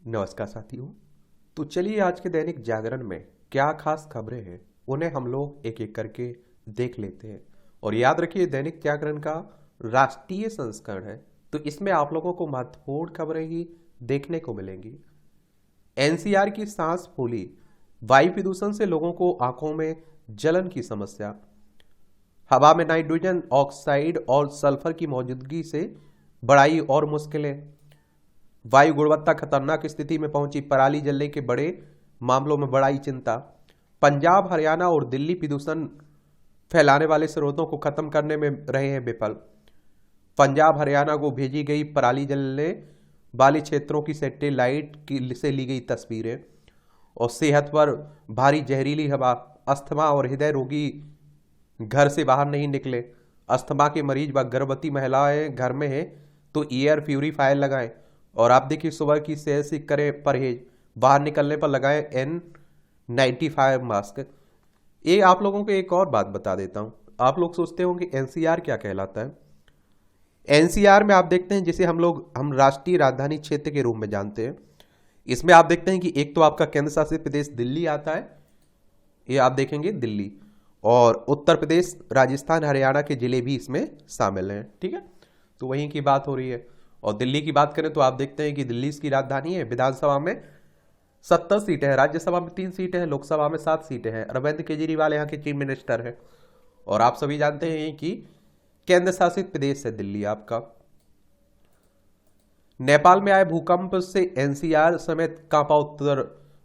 नमस्कार साथियों। तो चलिए आज के दैनिक जागरण में क्या खास खबरें हैं उन्हें हम लोग एक एक करके देख लेते हैं। और याद रखिए दैनिक जागरण का राष्ट्रीय संस्करण है, तो इसमें आप लोगों को महत्वपूर्ण खबरें ही देखने को मिलेंगी। एनसीआर की सांस फूली, वायु प्रदूषण से लोगों को आंखों में जलन की समस्या, हवा में नाइट्रोजन ऑक्साइड और सल्फर की मौजूदगी से बढ़ाई और मुश्किलें, वायु गुणवत्ता खतरनाक स्थिति में पहुंची, पराली जलने के बड़े मामलों में बढ़ाई चिंता, पंजाब हरियाणा और दिल्ली प्रदूषण फैलाने वाले स्रोतों को खत्म करने में रहे हैं विफल, पंजाब हरियाणा को भेजी गई पराली जलने वाले क्षेत्रों की सैटेलाइट की से ली गई तस्वीरें, और सेहत पर भारी जहरीली हवा, अस्थमा और हृदय रोगी घर से बाहर नहीं निकले, अस्थमा के मरीज व गर्भवती महिलाएं घर में हैं तो एयर प्यूरीफायर लगाएं, और आप देखिए सुबह की सैर से करें परहेज, बाहर निकलने पर लगाएं N95 मास्क। ये आप लोगों को एक और बात बता देता हूं। आप लोग सोचते होंगे एनसीआर क्या कहलाता है। एनसीआर में आप देखते हैं जिसे हम राष्ट्रीय राजधानी क्षेत्र के रूप में जानते हैं। इसमें आप देखते हैं कि एक तो आपका केंद्र शासित प्रदेश दिल्ली आता है, ये आप देखेंगे दिल्ली, और उत्तर प्रदेश, राजस्थान, हरियाणा के जिले भी इसमें शामिल हैं। ठीक है, तो वहीं की बात हो रही है। और दिल्ली की बात करें तो आप देखते हैं कि दिल्ली इसकी राजधानी है। विधानसभा में 70 सीटें हैं, राज्यसभा में 3 सीटें हैं, लोकसभा में 7 सीटें हैं। अरविंद केजरीवाल यहाँ के चीफ मिनिस्टर हैं। और आप सभी जानते हैं कि केंद्र शासित प्रदेश है दिल्ली आपका। नेपाल में आए भूकंप से एनसीआर समेत कांपा उत्तर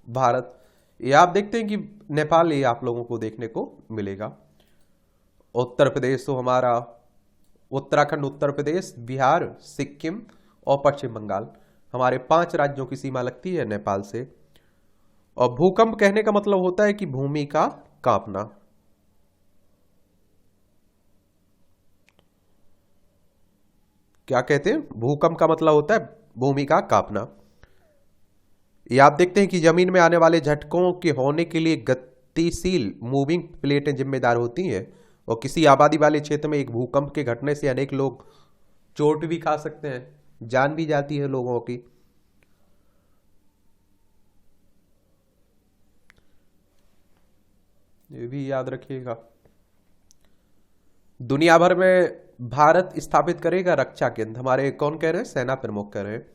भारत। ये आप देखते हैं कि नेपाल ये आप लोगों को देखने को मिलेगा। उत्तर प्रदेश तो हमारा उत्तराखंड, उत्तर प्रदेश, बिहार, सिक्किम और पश्चिम बंगाल, हमारे 5 राज्यों की सीमा लगती है नेपाल से। और भूकंप कहने का मतलब होता है कि भूमि का कांपना। क्या कहते हैं? भूकंप का मतलब होता है भूमि का कांपना। ये आप देखते हैं कि जमीन में आने वाले झटकों के होने के लिए गतिशील मूविंग प्लेटें जिम्मेदार होती हैं, और किसी आबादी वाले क्षेत्र में एक भूकंप के घटने से अनेक लोग चोट भी खा सकते हैं, जान भी जाती है लोगों की। ये भी याद रखिएगा। दुनिया भर में भारत स्थापित करेगा रक्षा केंद्र, हमारे कौन कह रहे हैं? सेना प्रमुख कह रहे हैं।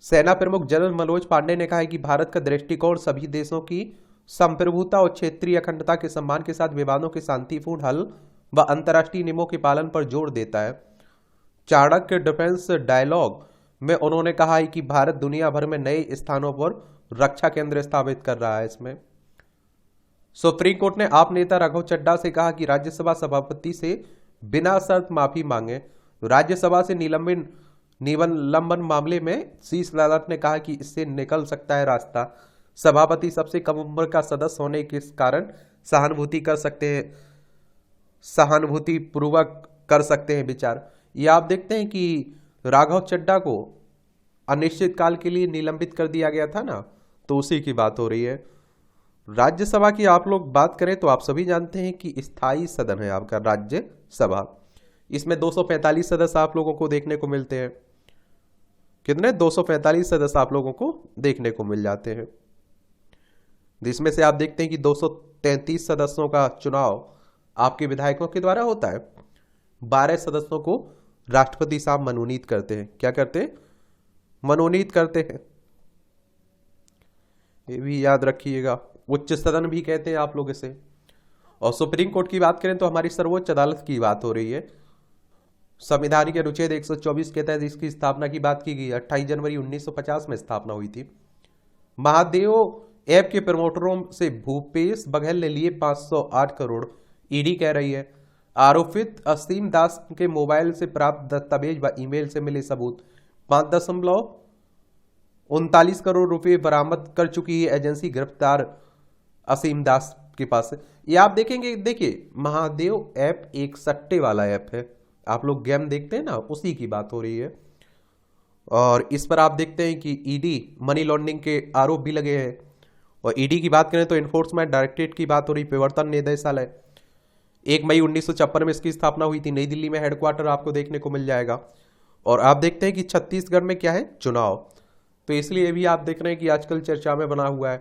सेना प्रमुख जनरल मनोज पांडे ने कहा है कि भारत का दृष्टिकोण सभी देशों की संप्रभुता और क्षेत्रीय अखंडता के सम्मान के साथ विवादों के शांतिपूर्ण हल व अंतर्राष्ट्रीय नियमों के पालन पर जोर देता है। चाणक्य डिफेंस डायलॉग में उन्होंने कहा है कि भारत दुनिया भर में नए स्थानों पर रक्षा केंद्र स्थापित कर रहा है। इसमें सुप्रीम कोर्ट ने आप नेता राघव चड्ढा से कहा कि राज्यसभा सभापति से बिना शर्त माफी मांगे। राज्यसभा से निलंबन मामले में शीर्ष अदालत ने कहा कि इससे निकल सकता है रास्ता। सभापति सबसे कम उम्र का सदस्य होने के कारण सहानुभूति पूर्वक कर सकते हैं विचार। ये आप देखते हैं कि राघव चड्ढा को अनिश्चित काल के लिए निलंबित कर दिया गया था ना, तो उसी की बात हो रही है। राज्यसभा की आप लोग बात करें तो आप सभी जानते हैं कि स्थायी सदन है आपका राज्यसभा। इसमें 245 सदस्य आप लोगों को देखने को मिलते हैं। कितने? 245 सदस्य आप लोगों को देखने को मिल जाते हैं, जिसमें से आप देखते हैं कि 233 सदस्यों का चुनाव आपके विधायकों के द्वारा होता है। 12 सदस्यों को राष्ट्रपति साहब मनोनीत करते हैं। क्या करते हैं? मनोनीत करते हैं। ये भी याद रखिएगा। उच्च सदन भी कहते हैं आप लोग इसे। और सुप्रीम कोर्ट की बात करें तो हमारी सर्वोच्च अदालत की बात हो रही है। संविधान के अनुच्छेद 124 के तहत इसकी स्थापना की बात की गई। 28 जनवरी 1950 में स्थापना हुई थी। महादेव ऐप के प्रमोटरों से भूपेश बघेल ने लिए 508 करोड़, ईडी कह रही है। आरोपित असीम दास के मोबाइल से प्राप्त दस्तावेज व ईमेल से मिले सबूत, 5.39 करोड़ रुपए बरामद कर चुकी है एजेंसी। गिरफ्तार असीम दास के पास से ये आप देखेंगे। देखिए, महादेव ऐप एक सट्टे वाला ऐप है। आप लोग गेम देखते हैं ना, उसी की बात हो रही है। और इस पर आप देखते हैं कि ईडी मनी लॉन्ड्रिंग के आरोप भी लगे हैं। और ईडी की बात करें तो इन्फोर्समेंट डायरेक्टरेट की बात हो रही, प्रवर्तन निदेशालय। 1 मई 1956 में इसकी स्थापना हुई थी। नई दिल्ली में हेडक्वार्टर आपको देखने को मिल जाएगा। और आप देखते हैं कि छत्तीसगढ़ में क्या है? चुनाव। तो इसलिए ये भी आप देख रहे हैं कि आजकल चर्चा में बना हुआ है।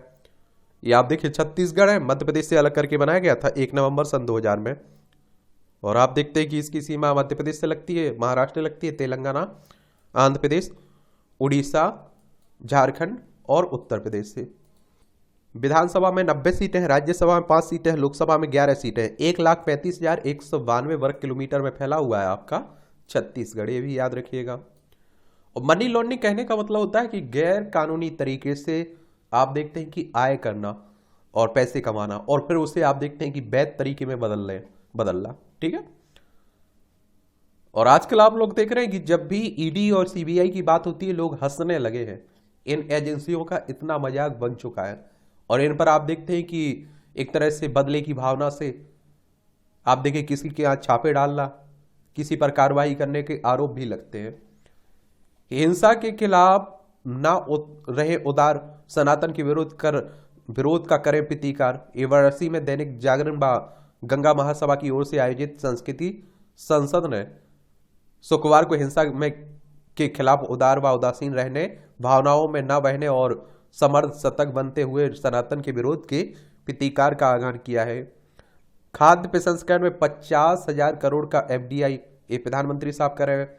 ये आप देखिए छत्तीसगढ़ है, मध्य प्रदेश से अलग करके बनाया गया था 1 नवंबर सन 2000 में। और आप देखते हैं कि इसकी सीमा मध्य प्रदेश से लगती है, महाराष्ट्र से लगती है, तेलंगाना, आंध्र प्रदेश, उड़ीसा, झारखंड और उत्तर प्रदेश से। विधानसभा में 90 सीटें हैं, राज्यसभा में 5 सीटें हैं, लोकसभा में 11 सीटें हैं। 1,35,192 वर्ग किलोमीटर में फैला हुआ है आपका छत्तीसगढ़, ये भी याद रखिएगा। और मनी लॉन्ड्रिंग कहने का मतलब होता है कि गैर कानूनी तरीके से आप देखते हैं कि आय करना और पैसे कमाना, और फिर उसे आप देखते हैं कि वैध तरीके में बदलना। ठीक है। और आजकल आप लोग देख रहे हैं कि जब भी ईडी और सीबीआई की बात होती है लोग हंसने लगे हैं। इन एजेंसियों का इतना मजाक बन चुका है, और इन पर आप देखते हैं कि एक तरह से बदले की भावना से आप देखें किसी के यहाँ छापे डालना, किसी पर कार्रवाई करने के आरोप भी लगते हैं। हिंसा के खिलाफ ना रहे उदार, सनातन के विरोध का करें प्रतिकार। वाराणसी में दैनिक जागरण गंगा महासभा की ओर से आयोजित संस्कृति संसद ने शुक्रवार को हिंसा में के खिलाफ उदार व उदासीन रहने, भावनाओं में न बहने और समर्थ सतर्क बनते हुए सनातन के विरोध के प्रतिकार का आह्वान किया है। खाद्य प्रसंस्करण में 50,000 करोड़ का एफडीआई, ये प्रधानमंत्री साहब कर रहे हैं।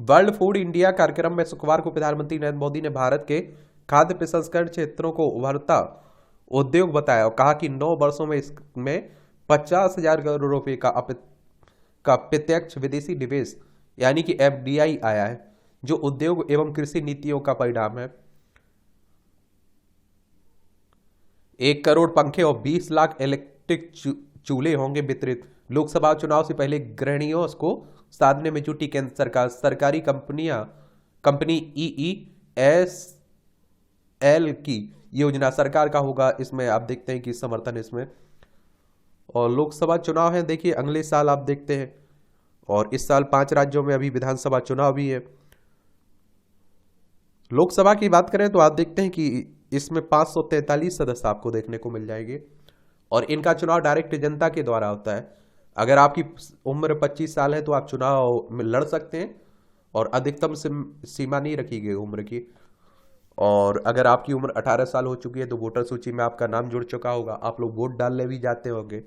वर्ल्ड फूड इंडिया कार्यक्रम में शुक्रवार को प्रधानमंत्री नरेंद्र मोदी ने भारत के खाद्य प्रसंस्करण क्षेत्रों को उभरता उद्योग बताया और कहा कि 9 वर्षों में इसमें 50,000 करोड़ रुपए का प्रत्यक्ष विदेशी निवेश यानी कि एफडीआई आया है, जो उद्योग एवं कृषि नीतियों का परिणाम है। 1 करोड़ पंखे और 20 लाख इलेक्ट्रिक चूल्हे होंगे वितरित। लोकसभा चुनाव से पहले गृहिणियों को साधने में जुटी केंद्र सरकार। सरकारी कंपनी EESL की योजना सरकार का होगा, इसमें आप देखते हैं कि समर्थन इसमें। और लोकसभा चुनाव है देखिए अगले साल आप देखते हैं, और इस साल 5 राज्यों में अभी विधानसभा चुनाव भी है। लोकसभा की बात करें तो आप देखते हैं कि इसमें 543 सदस्य आपको देखने को मिल जाएंगे, और इनका चुनाव डायरेक्ट जनता के द्वारा होता है। अगर आपकी उम्र 25 साल है तो आप चुनाव में लड़ सकते हैं, और अधिकतम सीमा नहीं रखी गई उम्र की। और अगर आपकी उम्र 18 साल हो चुकी है तो वोटर सूची में आपका नाम जुड़ चुका होगा, आप लोग वोट डालने भी जाते होंगे।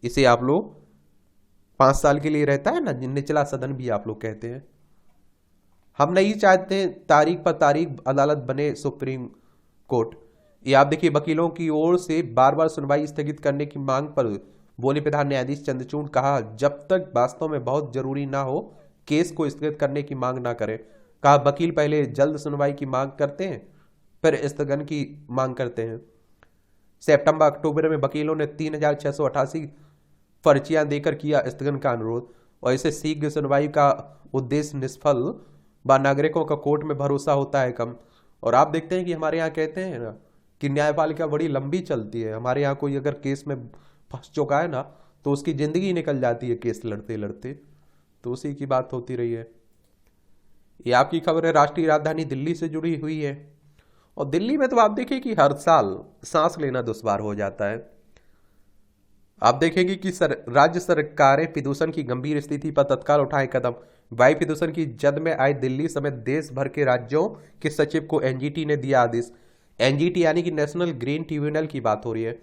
इसे आप लोग 5 साल के लिए रहता है ना, निचला सदन भी आप लोग कहते हैं। हम नहीं चाहते तारीख पर तारीख अदालत बने सुप्रीम कोर्ट। ये आप देखिए वकीलों की ओर से बार बार सुनवाई स्थगित करने की मांग पर बोले प्रधान न्यायाधीश चंद्रचूड़, कहा जब तक वास्तव में बहुत जरूरी ना हो केस को स्थगित करने की मांग ना करें। कहा वकील पहले जल्द सुनवाई की मांग करते हैं, फिर स्थगन की मांग करते हैं। सितंबर अक्टूबर में वकीलों ने 3,688 पर्चियां देकर किया स्थगन का अनुरोध, और इसे शीघ्र सुनवाई का उद्देश्य निष्फल व नागरिकों का कोर्ट में भरोसा होता है कम। और आप देखते हैं कि हमारे यहाँ कहते हैं ना कि न्यायपालिका बड़ी लंबी चलती है। हमारे यहाँ कोई अगर केस में फंस चुका है ना तो उसकी जिंदगी निकल जाती है केस लड़ते लड़ते, तो उसी की बात होती रही है। ये आपकी खबर है राष्ट्रीय राजधानी दिल्ली से जुड़ी हुई है, और दिल्ली में तो आप देखिए कि हर साल सांस लेना दुश्वार हो जाता है। आप देखेंगे कि राज्य सरकारें प्रदूषण की गंभीर स्थिति पर तत्काल उठाएं कदम। वायु प्रदूषण की जद में आए दिल्ली समेत देश भर के राज्यों के सचिव को एनजीटी ने दिया आदेश। एनजीटी यानी कि नेशनल ग्रीन ट्रिब्यूनल की बात हो रही है,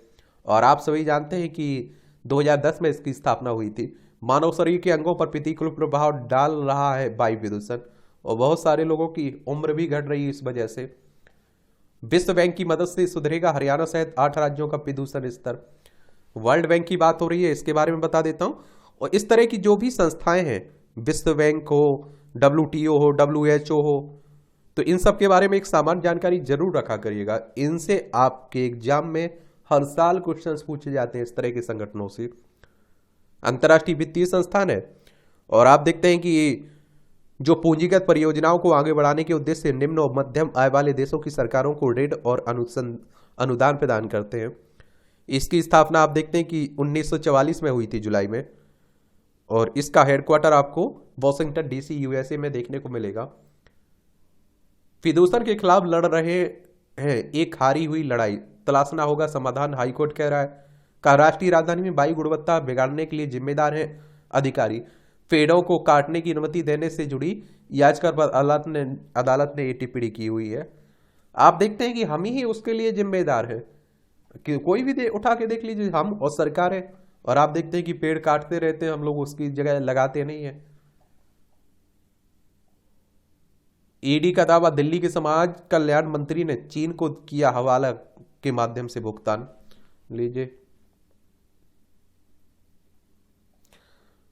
और आप सभी जानते हैं कि 2010 में इसकी स्थापना हुई थी। मानव शरीर के अंगों पर प्रतिकूल प्रभाव डाल रहा है वायु प्रदूषण, और बहुत सारे लोगों की उम्र भी घट रही है इस वजह से। विश्व बैंक की मदद से सुधरेगा हरियाणा सहित 8 राज्यों का प्रदूषण स्तर। वर्ल्ड बैंक की बात हो रही है, इसके बारे में बता देता हूं। और इस तरह की जो भी संस्थाएं हैं, विश्व बैंक हो, WTO हो, WHO हो, तो इन सब के बारे में एक सामान्य जानकारी जरूर रखा करिएगा। इनसे आपके एग्जाम में हर साल क्वेश्चंस पूछे जाते हैं इस तरह के संगठनों से। अंतर्राष्ट्रीय वित्तीय संस्थान है, और आप देखते हैं कि जो पूंजीगत परियोजनाओं को आगे बढ़ाने के उद्देश्य से निम्न और मध्यम आय वाले देशों की सरकारों को ऋण और अनुदान प्रदान करते हैं। इसकी स्थापना आप देखते हैं कि 1944 में हुई थी जुलाई में, और इसका हेडक्वार्टर आपको वॉशिंगटन DC USA में देखने को मिलेगा। प्रदूषण के खिलाफ लड़ रहे हैं, एक हारी हुई लड़ाई, तलाशना होगा समाधान, हाईकोर्ट कह रहा है। कहा राष्ट्रीय राजधानी में वायु गुणवत्ता बिगाड़ने के लिए जिम्मेदार है अधिकारी। पेड़ों को काटने की अनुमति देने से जुड़ी याचिका पर अदालत ने ये टिप्पणी की हुई है। आप देखते हैं कि हम ही उसके लिए जिम्मेदार है कि कोई भी उठा के देख लीजिए, हम और सरकार है। और आप देखते हैं कि पेड़ काटते रहते हैं हम लोग, उसकी जगह लगाते नहीं है। ईडी का दावा, दिल्ली के समाज कल्याण मंत्री ने चीन को किया हवाला के माध्यम से भुगतान। लीजिए,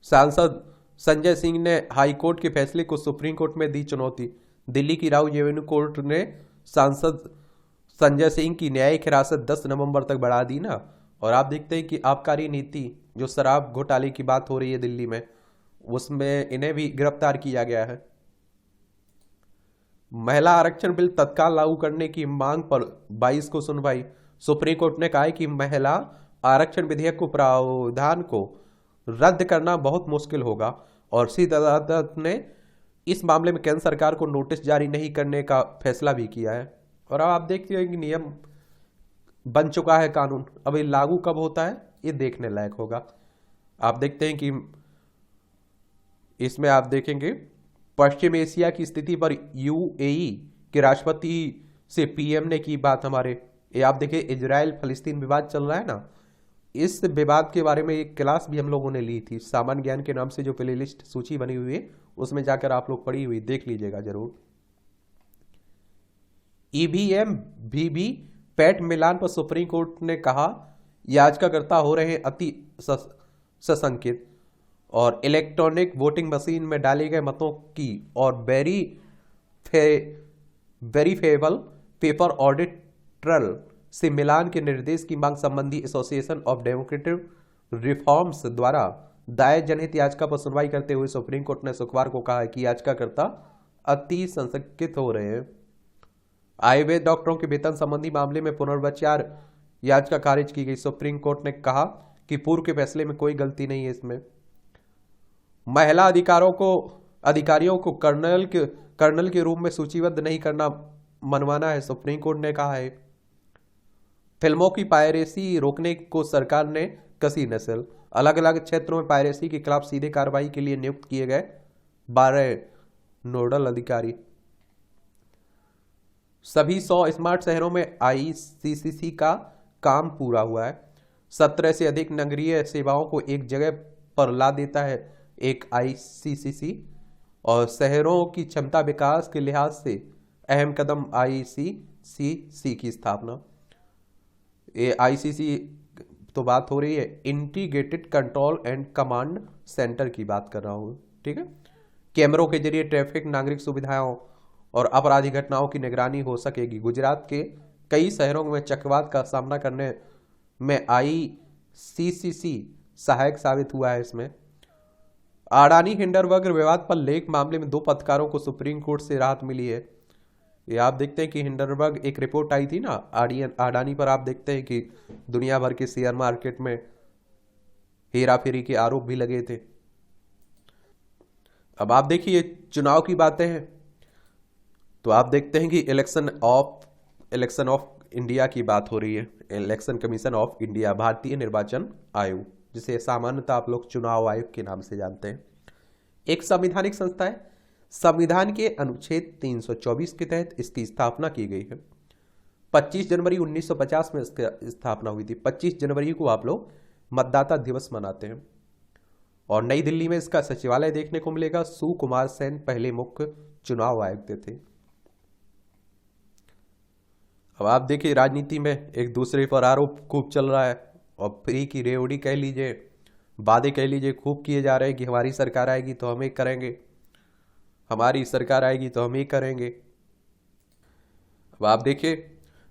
सांसद संजय सिंह ने हाईकोर्ट के फैसले को सुप्रीम कोर्ट में दी चुनौती। दिल्ली की राउ रेवेन्यू कोर्ट ने सांसद संजय सिंह की न्यायिक हिरासत 10 नवंबर तक बढ़ा दी ना। और आप देखते हैं कि आबकारी नीति, जो शराब घोटाले की बात हो रही है दिल्ली में, उसमें इन्हें भी गिरफ्तार किया गया है। महिला आरक्षण बिल तत्काल लागू करने की मांग पर 22 को सुनवाई। सुप्रीम कोर्ट ने कहा है कि महिला आरक्षण विधेयक को प्रावधान को रद्द करना बहुत मुश्किल होगा। और शीर्ष अदालत ने इस मामले में केंद्र सरकार को नोटिस जारी नहीं करने का फैसला भी किया है। और अब आप देखते हैं कि नियम बन चुका है कानून, अब ये लागू कब होता है ये देखने लायक होगा। आप देखते हैं कि इसमें आप देखेंगे पश्चिम एशिया की स्थिति पर यूएई के राष्ट्रपति से पीएम ने की बात। हमारे ये आप देखिए, इजराइल फलस्तीन विवाद चल रहा है ना, इस विवाद के बारे में एक क्लास भी हम लोगों ने ली थी, सामान्य ज्ञान के नाम से जो प्ले लिस्ट सूची बनी हुई है उसमें जाकर आप लोग पढ़ी हुई देख लीजिएगा जरूर। ईवीएम वीवी पैट मिलान पर सुप्रीम कोर्ट ने कहा याचिकाकर्ता हो रहे हैं अति सशंकित। और इलेक्ट्रॉनिक वोटिंग मशीन में डाले गए मतों की और वेरीफेबल पेपर ऑडिट ट्रेल से मिलान के निर्देश की मांग संबंधी एसोसिएशन ऑफ डेमोक्रेटिक रिफॉर्म्स द्वारा दायर जनहित याचिका पर सुनवाई करते हुए सुप्रीम कोर्ट ने शुक्रवार को कहा है कि याचिकाकर्ता अति संशयित हो रहे हैं। आयुर्वेद डॉक्टरों के वेतन संबंधी मामले में पुनर्विचार याचिका खारिज की गई। सुप्रीम कोर्ट ने कहा कि पूर्व के फैसले में कोई गलती नहीं है। इसमें महिला अधिकारियों को कर्नल के रूप में सूचीबद्ध नहीं करना मनवाना है, सुप्रीम कोर्ट ने कहा है। फिल्मों की पायरेसी रोकने को सरकार ने कसी नस्ल। अलग अलग क्षेत्रों में पायरेसी के खिलाफ सीधे कार्रवाई के लिए नियुक्त किए गए 12 नोडल अधिकारी। सभी 100 स्मार्ट शहरों में आईसीसीसी का काम पूरा हुआ है। 17 से अधिक नगरीय सेवाओं को एक जगह पर ला देता है एक आईसीसीसी। और शहरों की क्षमता विकास के लिहाज से अहम कदम, आईसीसीसी की स्थापना। ये आईसीसी तो बात हो रही है integrated control and command centre की बात कर रहा हूं, ठीक है। कैमरों के जरिए ट्रैफिक, नागरिक सुविधाओं और अपराधी घटनाओं की निगरानी हो सकेगी। गुजरात के कई शहरों में चक्रवात का सामना करने में आईसीसीसी सहायक साबित हुआ है। इसमें अडानी हिंडनबर्ग विवाद पर लेक मामले में 2 पत्रकारों को सुप्रीम कोर्ट से राहत मिली है। ये आप देखते हैं कि हिंडनबर्ग, एक रिपोर्ट आई थी ना अडानी पर, आप देखते हैं कि दुनिया भर के शेयर मार्केट में हेरा फेरी के आरोप भी लगे थे। अब आप देखिए चुनाव की बातें हैं तो आप देखते हैं कि इलेक्शन ऑफ इंडिया की बात हो रही है। इलेक्शन कमीशन ऑफ इंडिया, भारतीय निर्वाचन आयोग, जिसे सामान्यतः आप लोग चुनाव आयोग के नाम से जानते हैं, एक संवैधानिक संस्था है। संविधान के अनुच्छेद 324 के तहत इसकी स्थापना की गई है। 25 जनवरी 1950 में इसकी स्थापना हुई थी। 25 जनवरी को आप लोग मतदाता दिवस मनाते हैं। और नई दिल्ली में इसका सचिवालय देखने को मिलेगा। सुकुमार सेन पहले मुख्य चुनाव आयुक्त थे। अब आप देखिए राजनीति में एक दूसरे पर आरोप खूब चल रहा है और फ्री की रेवड़ी कह लीजिए, वादे कह लीजिए, खूब किए जा रहे हैं कि हमारी सरकार आएगी तो हम एक करेंगे, हमारी सरकार आएगी तो हम एक करेंगे। अब आप देखिए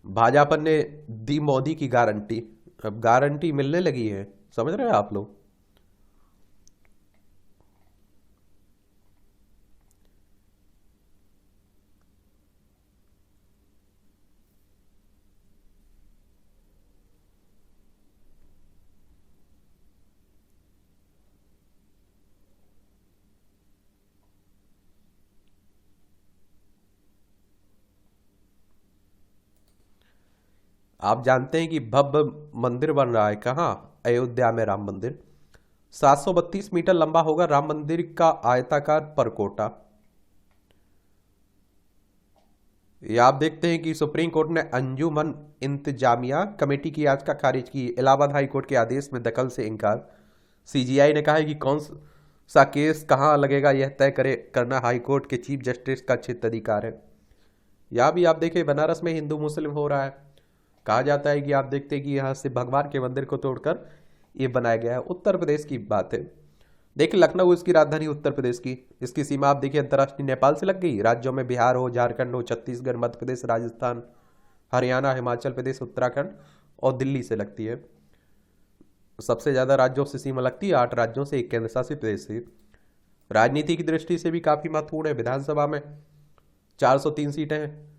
भाजपा ने दी मोदी की गारंटी, अब गारंटी मिलने लगी है, समझ रहे हैं आप लोग। आप जानते हैं कि भव्य मंदिर बन रहा है कहाँ? अयोध्या में राम मंदिर। 732 मीटर लंबा होगा राम मंदिर का आयताकार परकोटा। ये आप देखते हैं कि सुप्रीम कोर्ट ने अंजुमन इंतजामिया कमेटी की याचिका खारिज की। इलाहाबाद हाई कोर्ट के आदेश में दखल से इनकार। सीजीआई ने कहा है कि कौन सा केस कहां लगेगा यह तय करना हाई कोर्ट के चीफ जस्टिस का क्षेत्राधिकार है। यहाँ भी आप देखिए बनारस में हिंदू मुस्लिम हो रहा है। कहा जाता है कि आप देखते हैं कि यहाँ से भगवान के मंदिर को तोड़कर ये बनाया गया है। उत्तर प्रदेश की बात है। देखिए लखनऊ इसकी राजधानी उत्तर प्रदेश की। इसकी सीमा आप देखिए अंतर्राष्ट्रीय नेपाल से लग गई। राज्यों में बिहार हो, झारखंड हो, छत्तीसगढ़, मध्य प्रदेश, राजस्थान, हरियाणा, हिमाचल प्रदेश, उत्तराखंड और दिल्ली से लगती है। सबसे ज्यादा राज्यों से सीमा लगती है 8 राज्यों से, 1 केंद्र शासित प्रदेश से। राजनीति की दृष्टि से भी काफी महत्वपूर्ण है। विधानसभा में 403 सीटें हैं,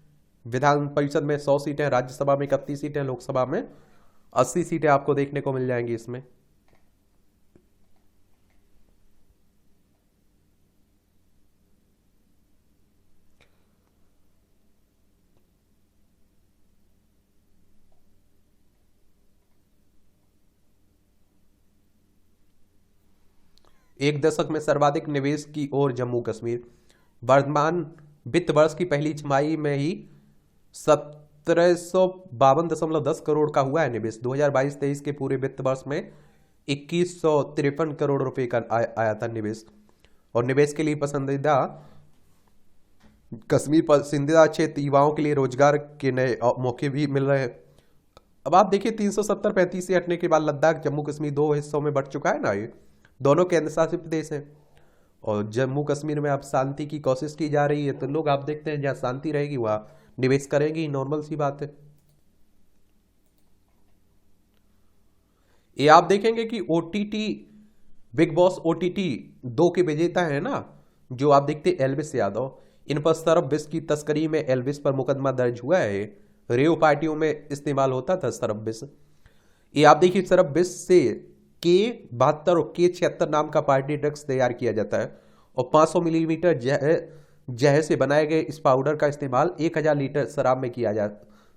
विधान परिषद में 100 सीटें, राज्यसभा में 31 सीटें, लोकसभा में 80 सीटें आपको देखने को मिल जाएंगी इसमें। एक दशक में सर्वाधिक निवेश की ओर जम्मू कश्मीर। वर्तमान वित्त वर्ष की पहली छमाही में ही 1752.10 करोड़ का हुआ है निवेश। 2022-23 के पूरे वित्त वर्ष में 2153 करोड़ रुपए का आया था निवेश। और निवेश के लिए पसंदीदा कश्मीर पसंदीदा क्षेत्र, युवाओं के लिए रोजगार के नए मौके भी मिल रहे हैं। अब आप देखिए 370-35 से हटने के बाद लद्दाख जम्मू कश्मीर 2 हिस्सों में बढ़ चुका है ना। ये दोनों केंद्र शासित प्रदेश हैं और जम्मू कश्मीर में अब शांति की कोशिश की जा रही है। तो लोग आप देखते हैं जहाँ शांति रहेगी वहां निवेश करेंगे, नॉर्मल सी बात है। ये आप देखेंगे कि ओटीटी बिग बॉस ओटीटी 2 के विजेता है ना, जो आप देखते एल्विस यादव। इन पर शराब विष की तस्करी में एल्विस पर मुकदमा दर्ज हुआ है। रेव पार्टियों में इस्तेमाल होता था शराब विष। ये आप देखिए शराब विष से K72 और K76 नाम का पार्टी ड्रग्स तैयार किया जाता है और 500 मिलीमीटर जहर से बनाए गए इस पाउडर का इस्तेमाल 1000 लीटर शराब में किया जा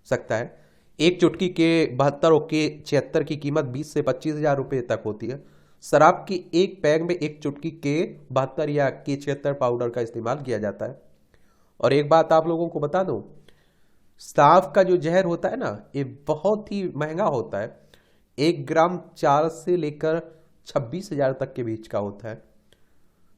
सकता है। एक चुटकी K72 और K76 की कीमत 20 से 25 हजार रुपये तक होती है। शराब की एक पैग में एक चुटकी K72 या K76 पाउडर का इस्तेमाल किया जाता है। और एक बात आप लोगों को बता दूं, सांप का जो जहर होता है ना, ये बहुत ही महंगा होता है। 1 ग्राम 4 से लेकर 26 हजार तक के बीच का होता है।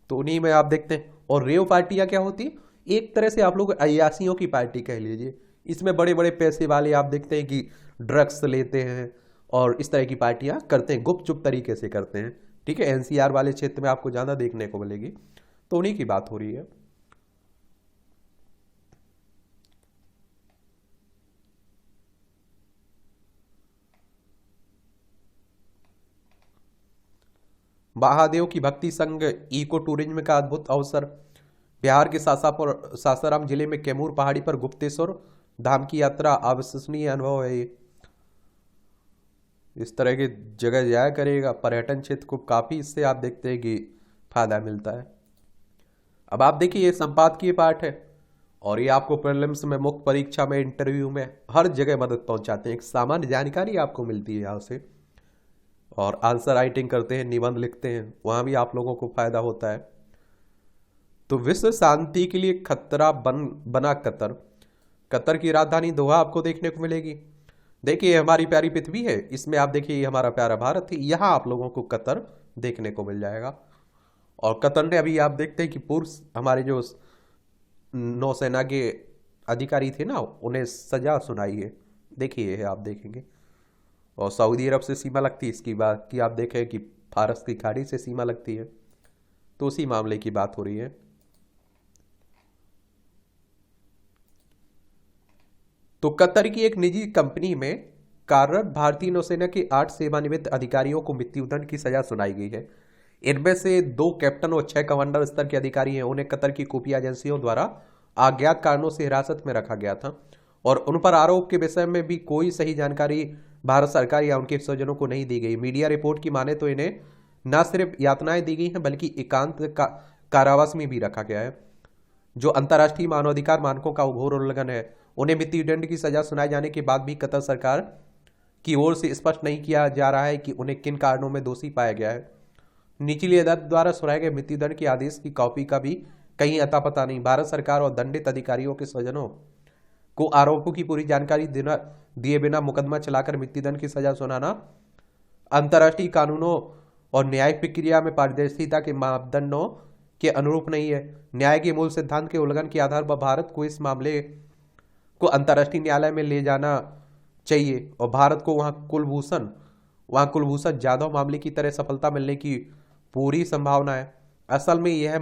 तो उन्हीं में आप देखते हैं। और रेव पार्टियां क्या होती है, एक तरह से आप लोग अय्यासियों की पार्टी कह लीजिए। इसमें बड़े बड़े पैसे वाले आप देखते हैं कि ड्रग्स लेते हैं और इस तरह की पार्टियां करते हैं, गुपचुप तरीके से करते हैं। ठीक है, एनसीआर वाले क्षेत्र में आपको ज्यादा देखने को मिलेगी। तो उन्हीं की बात हो रही है। महादेव की भक्ति संग इको टूरिज्म का अद्भुत अवसर। बिहार के सासाराम जिले में कैमूर पहाड़ी पर गुप्तेश्वर धाम की यात्रा अविश्वसनीय अनुभव है। ये इस तरह की जगह जाया करेगा, पर्यटन क्षेत्र को काफी इससे आप देखते हैं कि फायदा मिलता है। अब आप देखिए ये संपादकीय पाठ है और ये आपको प्रीलिम्स में, मुख्य परीक्षा में, इंटरव्यू में हर जगह मदद पहुंचाते हैं। एक सामान्य जानकारी आपको मिलती है यहाँ से। और आंसर राइटिंग करते हैं, निबंध लिखते हैं, वहां भी आप लोगों को फायदा होता है। तो विश्व शांति के लिए खतरा बना कतर। कतर की राजधानी दोहा आपको देखने को मिलेगी। देखिए हमारी प्यारी पृथ्वी है, इसमें आप देखिए ये हमारा प्यारा भारत है, यहाँ आप लोगों को कतर देखने को मिल जाएगा। और कतर ने अभी आप देखते हैं कि पूर्व हमारे जो नौसेना के अधिकारी थे ना, उन्हें सजा सुनाई है। देखिए आप देखेंगे। और सऊदी अरब से सीमा लगती है, इसकी बात की आप देखें कि फारस की खाड़ी से सीमा लगती है। तो उसी मामले की बात हो रही है। तो कतर की एक निजी कंपनी में कार्यरत भारतीय नौसेना के 8 सेवानिवृत्त अधिकारियों को मृत्युदंड की सजा सुनाई गई है। इनमें से 2 कैप्टन और 6 कमांडर स्तर के अधिकारी हैं। उन्हें कतर की खुफिया एजेंसियों द्वारा अज्ञात कारणों से हिरासत में रखा गया था और उन पर आरोप के विषय में भी कोई सही जानकारी भारत सरकार या उनके स्वजनों को नहीं दी गई। मीडिया रिपोर्ट की माने तो इन्हें न सिर्फ यातनाएं दी गई हैं बल्कि एकांत कारावास में भी रखा गया है, जो अंतर्राष्ट्रीय मानवाधिकार मानकों का घोर उल्लंघन है। उन्हें मृत्युदंड की सजा सुनाए जाने के बाद भी कतर सरकार की ओर से स्पष्ट नहीं किया जा रहा है कि उन्हें किन कारणों में दोषी पाया गया है। निचली अदालत द्वारा सुनाए गए मृत्युदंड के आदेश की कॉपी का भी कहीं अता पता नहीं। भारत सरकार और दंडित अधिकारियों के स्वजनों को आरोपों की पूरी जानकारी दिए बिना मुकदमा चलाकर मृत्युदंड की सजा सुनाना अंतर्राष्ट्रीय कानूनों और न्यायिक प्रक्रिया में पारदर्शिता के मापदंडों के अनुरूप नहीं है। न्याय के मूल सिद्धांत के उल्लंघन के आधार पर भारत को इस मामले को अंतर्राष्ट्रीय न्यायालय में ले जाना चाहिए और भारत को वहां कुलभूषण जाधव मामले की तरह सफलता मिलने की पूरी संभावना है। असल में यह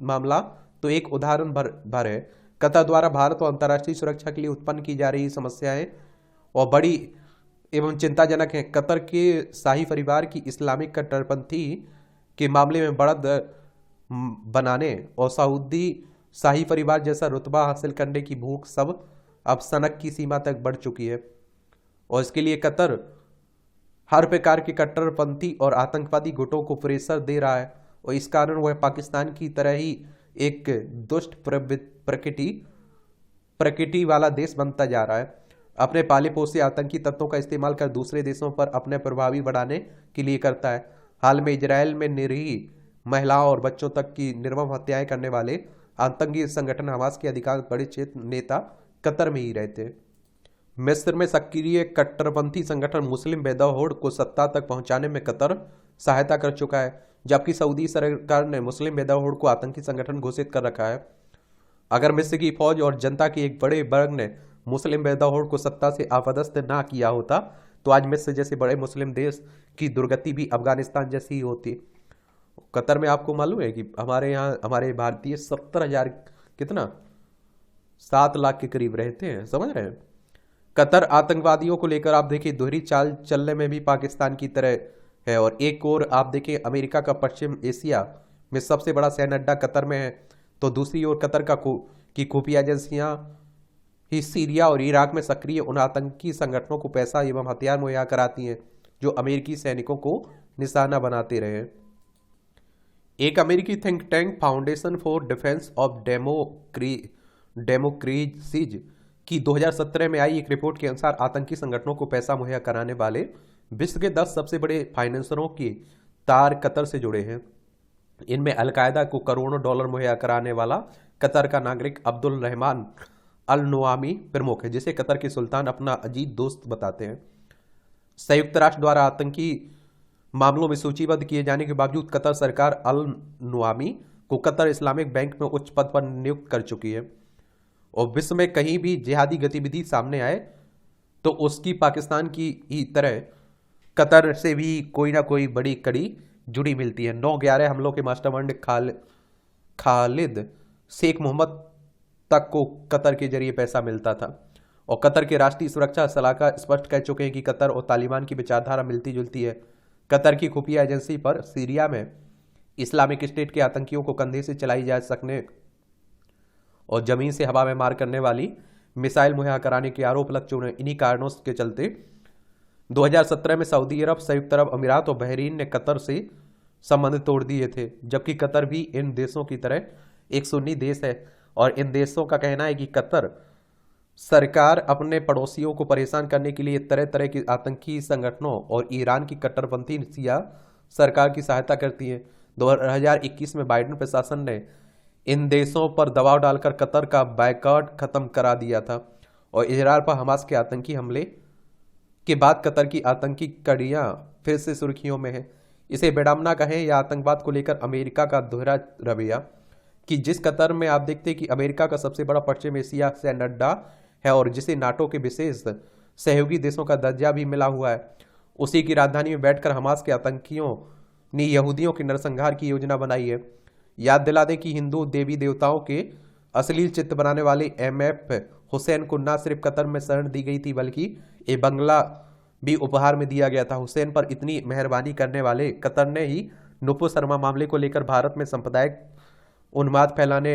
मामला तो एक उदाहरण भर है। कतर द्वारा भारत और अंतर्राष्ट्रीय सुरक्षा के लिए उत्पन्न की जा रही समस्याएं और बड़ी एवं चिंताजनक है। कतर के शाही परिवार की इस्लामिक कट्टरपंथी के मामले में बढ़त बनाने और सऊदी शाही परिवार जैसा रुतबा हासिल करने की भूख सब अब सनक की सीमा तक बढ़ चुकी है और इसके लिए कतर हर प्रकार के कट्टरपंथी और आतंकवादी गुटों को प्रेशर दे रहा है और इस कारण वह पाकिस्तान की तरह ही एक दुष्ट प्रकृति वाला देश बनता जा रहा है। अपने पाले पोसे आतंकी तत्वों का इस्तेमाल कर दूसरे देशों पर अपने प्रभावी बढ़ाने के लिए करता है। हाल में इजराइल में निरीह महिलाओं और बच्चों तक की निर्मम हत्याएं करने वाले आतंकी संगठन हमास के अधिकांश बड़े क्षेत्र नेता कतर में ही रहते हैं। मिस्र में सक्रिय कट्टरपंथी संगठन मुस्लिम ब्रदरहुड को सत्ता तक पहुंचाने में कतर सहायता कर चुका है, जबकि सऊदी सरकार ने मुस्लिम ब्रदरहुड को आतंकी संगठन घोषित कर रखा है। अगर मिस्र की फौज और जनता के एक बड़े वर्ग ने मुस्लिम ब्रदरहुड को सत्ता से अपदस्थ ना किया होता तो आज मिस्र जैसे बड़े मुस्लिम देश की दुर्गति भी अफगानिस्तान जैसी ही होती। कतर में आपको मालूम है कि हमारे यहाँ हमारे भारतीय 70,000 कितना 7 लाख के करीब रहते हैं, समझ रहे हैं। कतर आतंकवादियों को लेकर आप देखिए दोहरी चाल चलने में भी पाकिस्तान की तरह है और एक और आप देखिए अमेरिका का पश्चिम एशिया में सबसे बड़ा सैन्य अड्डा कतर में है, तो दूसरी ओर कतर की खुफिया एजेंसियां ही सीरिया और इराक में सक्रिय उन आतंकी संगठनों को पैसा एवं हथियार मुहैया कराती हैं जो अमेरिकी सैनिकों को निशाना बनाते रहे। एक अमेरिकी think tank foundation for defence of democracies की 2017 में आई एक रिपोर्ट के अनुसार आतंकी संगठनों को पैसा मुहैया कराने वाले विश्व के 10 सबसे बड़े फाइनेंसरों की तार कतर से जुड़े हैं। इनमें अलकायदा को करोड़ों डॉलर मुहैया कराने वाला कतर का नागरिक अब्दुल रहमान अल नुआमी प्रमुख है, जिसे कतर के सुल्तान अपना अजीज दोस्त बताते हैं। संयुक्त राष्ट्र द्वारा आतंकी मामलों में सूचीबद्ध किए जाने के बावजूद कतर सरकार अल नुआमी को कतर इस्लामिक बैंक में उच्च पद पर नियुक्त कर चुकी है और विश्व में कहीं भी जिहादी गतिविधि सामने आए तो उसकी पाकिस्तान की ही तरह कतर से भी कोई ना कोई बड़ी कड़ी जुड़ी मिलती है। 9/11 हमलों के मास्टरमाइंड खालिद शेख मोहम्मद तक को कतर के जरिए पैसा मिलता था और कतर के राष्ट्रीय सुरक्षा सलाहकार स्पष्ट कह चुके हैं कि कतर और तालिबान की विचारधारा मिलती जुलती है। कतर की खुफिया एजेंसी पर सीरिया में इस्लामिक स्टेट के आतंकियों को कंधे से चलाई जा सकने और जमीन से हवा में मार करने वाली मिसाइल मुहैया कराने के आरोप लग चुके हैं। इन्हीं कारणों के चलते 2017 में सऊदी अरब, संयुक्त अरब अमीरात और बहरीन ने कतर से संबंध तोड़ दिए थे, जबकि कतर भी इन देशों की तरह एक सुन्नी देश है और इन देशों का कहना है कि कतर सरकार अपने पड़ोसियों को परेशान करने के लिए तरह तरह के आतंकी संगठनों और ईरान की कट्टरपंथी शिया सरकार की सहायता करती है। 2021 में बाइडेन प्रशासन ने इन देशों पर दबाव डालकर कतर का बायकॉट खत्म करा दिया था और इजरायल पर हमास के आतंकी हमले के बाद कतर की आतंकी कड़ियां फिर से सुर्खियों में है। इसे बेडामना कहें या आतंकवाद को लेकर अमेरिका का दोहरा रवैया कि जिस कतर में आप देखते हैं कि अमेरिका का सबसे बड़ा पश्चिम एशिया सैन्य अड्डा है और जिसे नाटो के विशेष सहयोगी देशों का दर्जा भी मिला हुआ है, उसी की राजधानी में बैठकर हमास के आतंकियों ने यहूदियों के नरसंहार की योजना बनाई है। याद दिला दें कि हिंदू देवी देवताओं के अश्लील चित्र बनाने वाले MF हुसैन को न सिर्फ कतर में शरण दी गई थी बल्कि एक बंगला भी उपहार में दिया गया था। हुसैन पर इतनी मेहरबानी करने वाले कतर ने ही नुपुर शर्मा मामले को लेकर भारत में सांप्रदायिक उन्माद फैलाने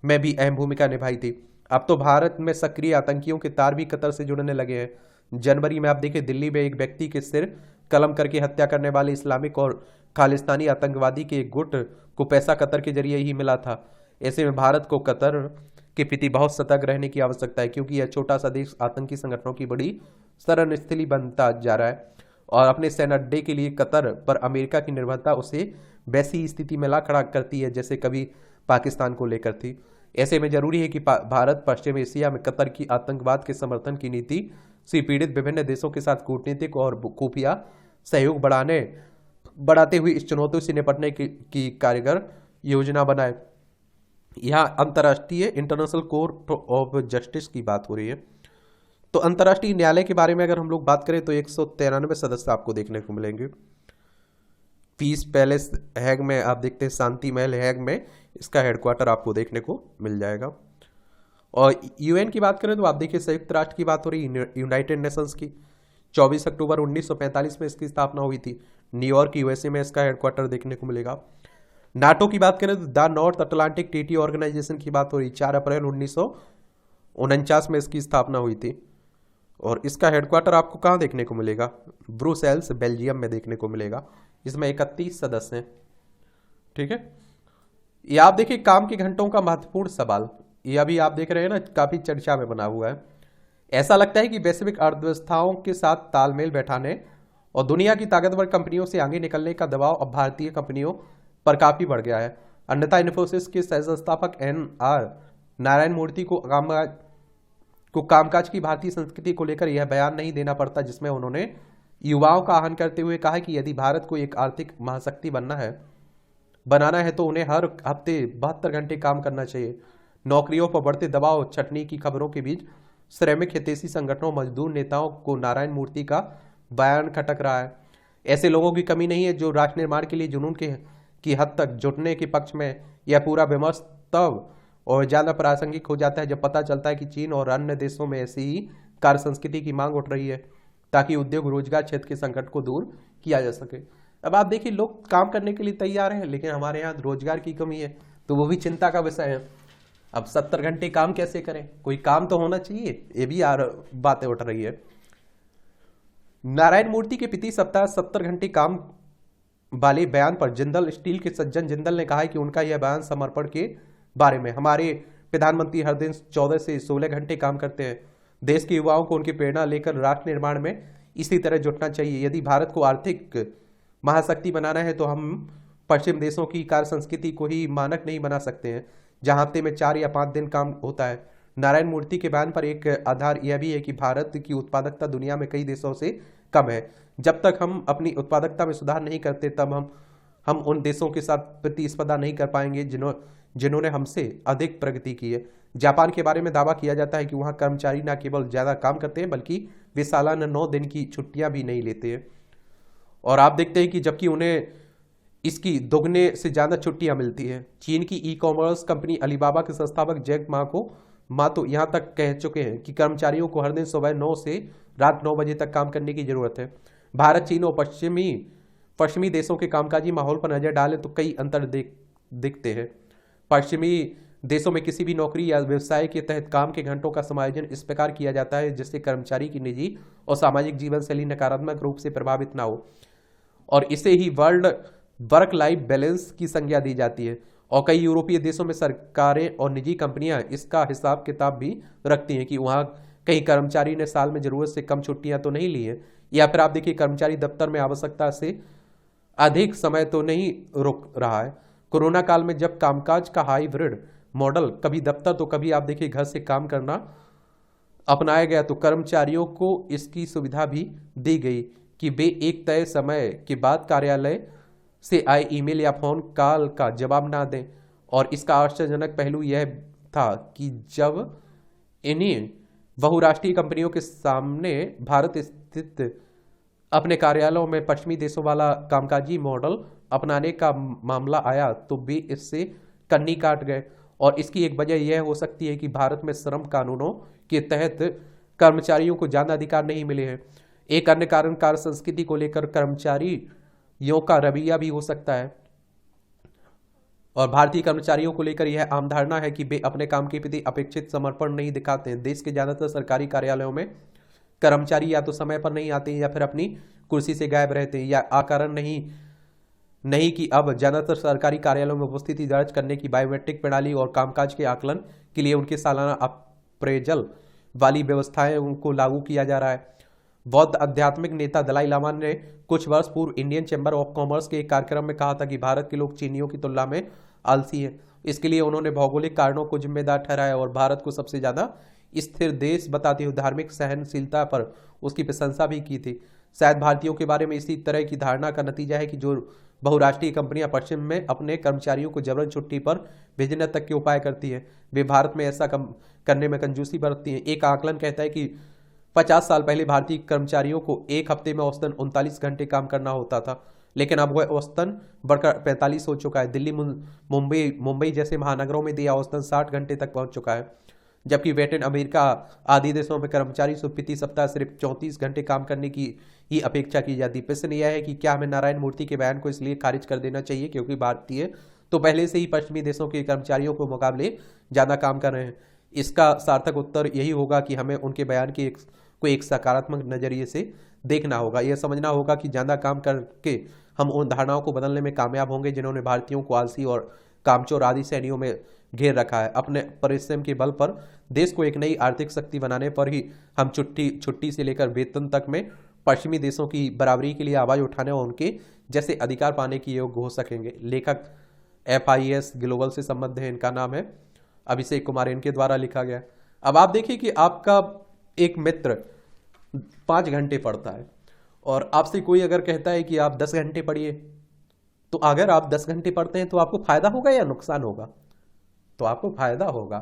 में भी अहम भूमिका निभाई थी। अब तो भारत में सक्रिय आतंकियों के तार भी कतर से जुड़ने लगे हैं। जनवरी में आप देखें दिल्ली में एक व्यक्ति के सिर कलम करके हत्या करने वाले इस्लामिक और खालिस्तानी आतंकवादी के एक गुट को पैसा कतर के जरिए ही मिला था। ऐसे में भारत को कतर के प्रति बहुत सतर्क रहने की आवश्यकता है, क्योंकि यह छोटा सा देश आतंकी संगठनों की बड़ी शरणस्थली बनता जा रहा है और अपने सैन्य अड्डे के लिए कतर पर अमेरिका की निर्भरता उसे वैसी स्थिति में ला खड़ा करती है जैसे कभी पाकिस्तान को लेकर थी। ऐसे में जरूरी है कि भारत पश्चिम एशिया में कतर की आतंकवाद के समर्थन की नीति से पीड़ित विभिन्न देशों के साथ कूटनीतिक और खुफिया सहयोग बढ़ाते हुए इस चुनौतियों से निपटने की कारगर योजना बनाए। यहाँ अंतर्राष्ट्रीय इंटरनेशनल कोर्ट ऑफ जस्टिस की बात हो रही है। तो अंतर्राष्ट्रीय न्यायालय के बारे में अगर हम लोग बात करें तो 193 सदस्य आपको देखने को मिलेंगे। पीस पैलेस हैग में आप देखते हैं, शांति महल हैग में इसका हेडक्वार्टर आपको देखने को मिल जाएगा। और यूएन की बात करें तो आप देखिए संयुक्त राष्ट्र की बात हो रही है, यूनाइटेड नेशंस की 24 अक्टूबर 1945 में इसकी स्थापना हुई थी। न्यूयॉर्क यूएसए में इसका हेडक्वार्टर देखने को मिलेगा। नाटो की बात करें तो the North Atlantic Treaty Organisation की बात हो रही, 4 अप्रैल 1949 में इसकी स्थापना हुई थी। और इसका हेडक्वार्टर आपको कहाँ देखने को मिलेगा? ब्रुसेल्स बेल्जियम में देखने को मिलेगा। इसमें 31 सदस्य हैं। ठीक है, ये आप देखिए काम के घंटों का महत्वपूर्ण सवाल, ये अभी आप देख रहे हैं ना, काफी चर्चा में बना हुआ है। ऐसा लगता है कि वैश्विक अर्थव्यवस्थाओं के साथ तालमेल बैठाने और दुनिया की ताकतवर कंपनियों से आगे निकलने का दबाव अब भारतीय कंपनियों पर काफी बढ़ गया है। अन्यथा इन्फोसिस के सह संस्थापक NR नारायण मूर्ति को कामकाज की भारतीय संस्कृति को लेकर यह बयान नहीं देना पड़ता, जिसमें उन्होंने युवाओं का आह्वान करते हुए कहा कि यदि भारत को एक आर्थिक महाशक्ति बनाना है तो उन्हें हर हफ्ते 72 घंटे काम करना चाहिए। नौकरियों पर बढ़ते दबाव और छटनी की खबरों के बीच श्रमिक हितैषी संगठनों मजदूर नेताओं को नारायण मूर्ति का बयान खटक रहा है। ऐसे लोगों की कमी नहीं है जो राष्ट्र निर्माण के लिए जुनून की हद तक जुटने के पक्ष में। यह पूरा विमर्श तब और ज्यादा प्रासंगिक हो जाता है जब पता चलता है कि चीन और अन्य देशों में ऐसी ही कार्य संस्कृति की मांग उठ रही है, ताकि उद्योग रोजगार क्षेत्र के संकट को दूर किया जा सके। अब आप देखिए लोग काम करने के लिए तैयार हैं, लेकिन हमारे यहाँ रोजगार की कमी है, तो वो भी चिंता का विषय है। अब 70 घंटे काम कैसे करें? कोई काम तो होना चाहिए, ये भी बातें उठ रही है। नारायण मूर्ति के प्रति सप्ताह 70 घंटे काम वाले बयान पर जिंदल स्टील के सज्जन जिंदल ने कहा है कि उनका यह बयान समर्पण के बारे में। हमारे प्रधानमंत्री हर दिन 14 से 16 घंटे काम करते हैं। देश के युवाओं को उनकी प्रेरणा लेकर राष्ट्र निर्माण में इसी तरह जुटना चाहिए। यदि भारत को आर्थिक महाशक्ति बनाना है तो हम पश्चिम देशों की कार्य संस्कृति को ही मानक नहीं बना सकते हैं, जहां हफ्ते में 4 या 5 दिन काम होता है। नारायण मूर्ति के बयान पर एक आधार यह भी है कि भारत की उत्पादकता दुनिया में कई देशों से कम है। जब तक हम अपनी उत्पादकता में सुधार नहीं करते तब हम उन देशों के साथ प्रतिस्पर्धा नहीं कर पाएंगे जिन्होंने हमसे अधिक प्रगति की है। जापान के बारे में दावा किया जाता है कि वहाँ कर्मचारी न केवल ज़्यादा काम करते हैं बल्कि वे सालाना 9 दिन की छुट्टियां भी नहीं लेते हैं। और आप देखते हैं कि जबकि उन्हें इसकी दोगुने से ज़्यादा छुट्टियां मिलती हैं। चीन की ई-कॉमर्स कंपनी अलीबाबा के संस्थापक जैक मा तो यहाँ तक कह चुके हैं कि कर्मचारियों को हर दिन सुबह 9 से रात 9 बजे तक काम करने की जरूरत है। भारत, चीन और पश्चिमी देशों के कामकाजी माहौल पर नजर डालें तो कई अंतर दिखते हैं। पश्चिमी देशों में किसी भी नौकरी या व्यवसाय के तहत काम के घंटों का समायोजन इस प्रकार किया जाता है जिससे कर्मचारी की निजी और सामाजिक जीवन शैली नकारात्मक रूप से प्रभावित ना हो, और इसे ही वर्क लाइफ बैलेंस की संज्ञा दी जाती है। और कई यूरोपीय देशों में सरकारें और निजी कंपनियां इसका हिसाब किताब भी रखती हैं कि वहाँ कहीं कर्मचारी ने साल में जरूरत से कम छुट्टियां तो नहीं ली है, या फिर आप देखिए कर्मचारी दफ्तर में आवश्यकता से अधिक समय तो नहीं रुक रहा है। कोरोना काल में जब कामकाज का हाइब्रिड मॉडल कभी दफ्तर तो कभी आप देखिए घर से काम करना अपनाया गया, तो कर्मचारियों को इसकी सुविधा भी दी गई कि वे एक तय समय के बाद कार्यालय से आए ईमेल या फोन कॉल का जवाब ना दें। और इसका आश्चर्यजनक पहलू यह था कि जब इन्हीं बहुराष्ट्रीय कंपनियों के सामने भारत स्थित अपने कार्यालयों में पश्चिमी देशों वाला कामकाजी मॉडल अपनाने का मामला आया तो वे इससे कन्नी काट गए। और इसकी एक वजह यह हो सकती है कि भारत में श्रम कानूनों के तहत कर्मचारियों को ज्यादा अधिकार नहीं मिले हैं। एक अन्य कारण कार्य संस्कृति को लेकर कर्मचारियों का रवैया भी हो सकता है। और भारतीय कर्मचारियों को लेकर यह आम धारणा है कि वे अपने काम के प्रति अपेक्षित समर्पण नहीं दिखाते हैं। देश के ज्यादातर सरकारी कार्यालयों में कर्मचारी या तो समय पर नहीं आते हैं या फिर अपनी कुर्सी से गायब रहते हैं, या आकारण नहीं कि अब ज्यादातर सरकारी कार्यालयों में उपस्थिति दर्ज करने की बायोमेट्रिक प्रणाली और कामकाज के आकलन के लिए उनके सालाना अप्रेजल वाली व्यवस्थाएं उनको लागू किया जा रहा है। बौद्ध आध्यात्मिक नेता दलाई लामा ने कुछ वर्ष पूर्व इंडियन चैम्बर ऑफ कॉमर्स के एक कार्यक्रम में कहा था कि भारत के लोग चीनियों की तुलना में आलसी है। इसके लिए उन्होंने भौगोलिक कारणों को जिम्मेदार ठहराया और भारत को सबसे ज्यादा स्थिर देश बताते हुए धार्मिक सहनशीलता पर उसकी प्रशंसा भी की थी। शायद भारतीयों के बारे में इसी तरह की धारणा का नतीजा है कि जो बहुराष्ट्रीय कंपनियां पश्चिम में अपने कर्मचारियों को जबरन छुट्टी पर भेजने तक के उपाय करती है, वे भारत में ऐसा करने में कंजूसी बरतती हैं। एक आकलन कहता है कि 50 साल पहले भारतीय कर्मचारियों को एक हफ्ते में औसतन 39 घंटे काम करना होता था, लेकिन अब वह औसतन बढ़कर 45 हो चुका है। दिल्ली मुंबई जैसे महानगरों में यह औसतन 60 घंटे तक पहुंच चुका है, जबकि लैटिन अमेरिका आदि देशों में कर्मचारी से प्रति सप्ताह सिर्फ 34 घंटे काम करने की ही अपेक्षा की जाती है। प्रश्न यह है कि क्या हमें नारायण मूर्ति के बयान को इसलिए खारिज कर देना चाहिए क्योंकि भारतीय तो पहले से ही पश्चिमी देशों के कर्मचारियों के मुकाबले ज़्यादा काम कर रहे हैं? इसका सार्थक उत्तर यही होगा कि हमें उनके बयान को एक सकारात्मक नजरिए से देखना होगा। यह समझना होगा कि ज़्यादा काम करके हम उन धारणाओं को बदलने में कामयाब होंगे जिन्होंने भारतीयों को आलसी और कामचोर आदि श्रेणियों में घेर रखा है। अपने परिश्रम के बल पर देश को एक नई आर्थिक शक्ति बनाने पर ही हम छुट्टी से लेकर वेतन तक में पश्चिमी देशों की बराबरी के लिए आवाज उठाने और उनके जैसे अधिकार पाने के योग्य हो सकेंगे। लेखक FIS ग्लोबल से संबंध है, इनका नाम है अभिषेक कुमार, इनके द्वारा लिखा गया। अब आप देखिए कि आपका एक मित्र 5 घंटे पढ़ता है और आपसे कोई अगर कहता है कि आप 10 घंटे पढ़िए, तो अगर आप 10 घंटे पढ़ते हैं तो आपको फायदा होगा या नुकसान होगा? तो आपको फायदा होगा।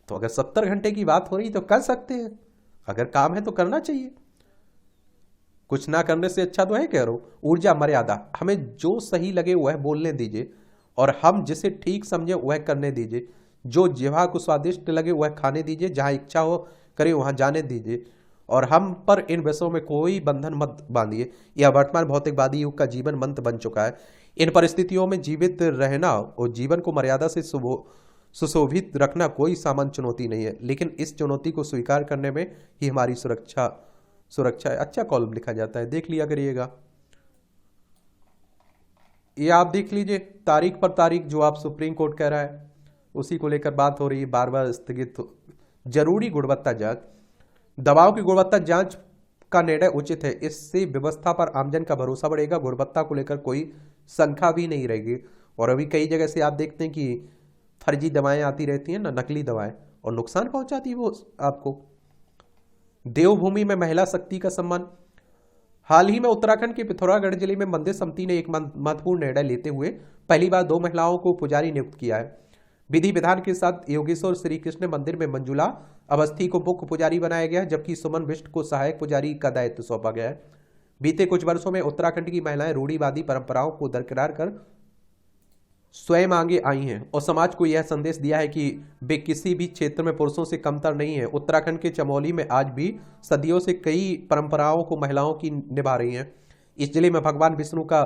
तो अगर 70 घंटे की बात हो रही तो कर सकते हैं, अगर काम है तो करना चाहिए। कुछ ना करने से अच्छा तो है कह रहा हूं। ऊर्जा मर्यादा, हमें जो सही लगे वह बोलने दीजिए और हम जिसे ठीक समझे वह करने दीजिए। जो जिह्वा को स्वादिष्ट लगे वह खाने दीजिए, जहां इच्छा हो करे वहां जाने दीजिए और हम पर इन विषयों में कोई बंधन मत बांधिए। यह वर्तमान भौतिकवादी युग का जीवन मंत्र बन चुका है। इन परिस्थितियों में जीवित रहना और जीवन को मर्यादा से सुशोभित रखना कोई सामान्य चुनौती नहीं है, लेकिन इस चुनौती को स्वीकार करने में ही हमारी सुरक्षा है। अच्छा कॉलम लिखा जाता है, देख लिया करिएगा। ये आप देख लीजिए, तारीख पर तारीख जो आप सुप्रीम कोर्ट कह रहा है उसी को लेकर बात हो रही है। बार बार स्थगित जरूरी गुणवत्ता जांच, दवाओं की गुणवत्ता जांच का निर्णय उचित है। इससे व्यवस्था पर आमजन का भरोसा बढ़ेगा, गुणवत्ता को लेकर कोई शंका भी नहीं रहेगी। और अभी कई जगह से आप देखते हैं कि फर्जी दवाएं आती रहती हैं ना, नकली दवाएं, और नुकसान पहुंचाती है वो आपको। देवभूमि में महिला शक्ति का सम्मान, हाल ही में उत्तराखंड के पिथौरागढ़ जिले में मंदिर समिति ने एक महत्वपूर्ण निर्णय लेते हुए पहली बार 2 महिलाओं को पुजारी नियुक्त किया है। विधि विधान के साथ योगेश्वर श्री कृष्ण मंदिर में मंजुला अवस्थी को मुख्य पुजारी बनाया गया, जबकि सुमन बिष्ट को सहायक पुजारी का दायित्व सौंपा गया है। बीते कुछ वर्षों में उत्तराखंड की महिलाएं रूढ़िवादी परंपराओं को दरकिनार कर स्वयं आगे आई हैं और समाज को यह संदेश दिया है कि वे किसी भी क्षेत्र में पुरुषों से कमतर नहीं है। उत्तराखंड के चमोली में आज भी सदियों से कई परंपराओं को महिलाओं की निभा रही हैं। इस जिले में भगवान विष्णु का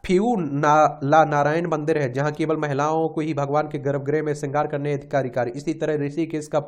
नारायण मंदिर है, जहां केवल महिलाओं को ही भगवान के गर्भगृह में श्रृंगार करने का अधिकार। इसी तरह ऋषिकेश का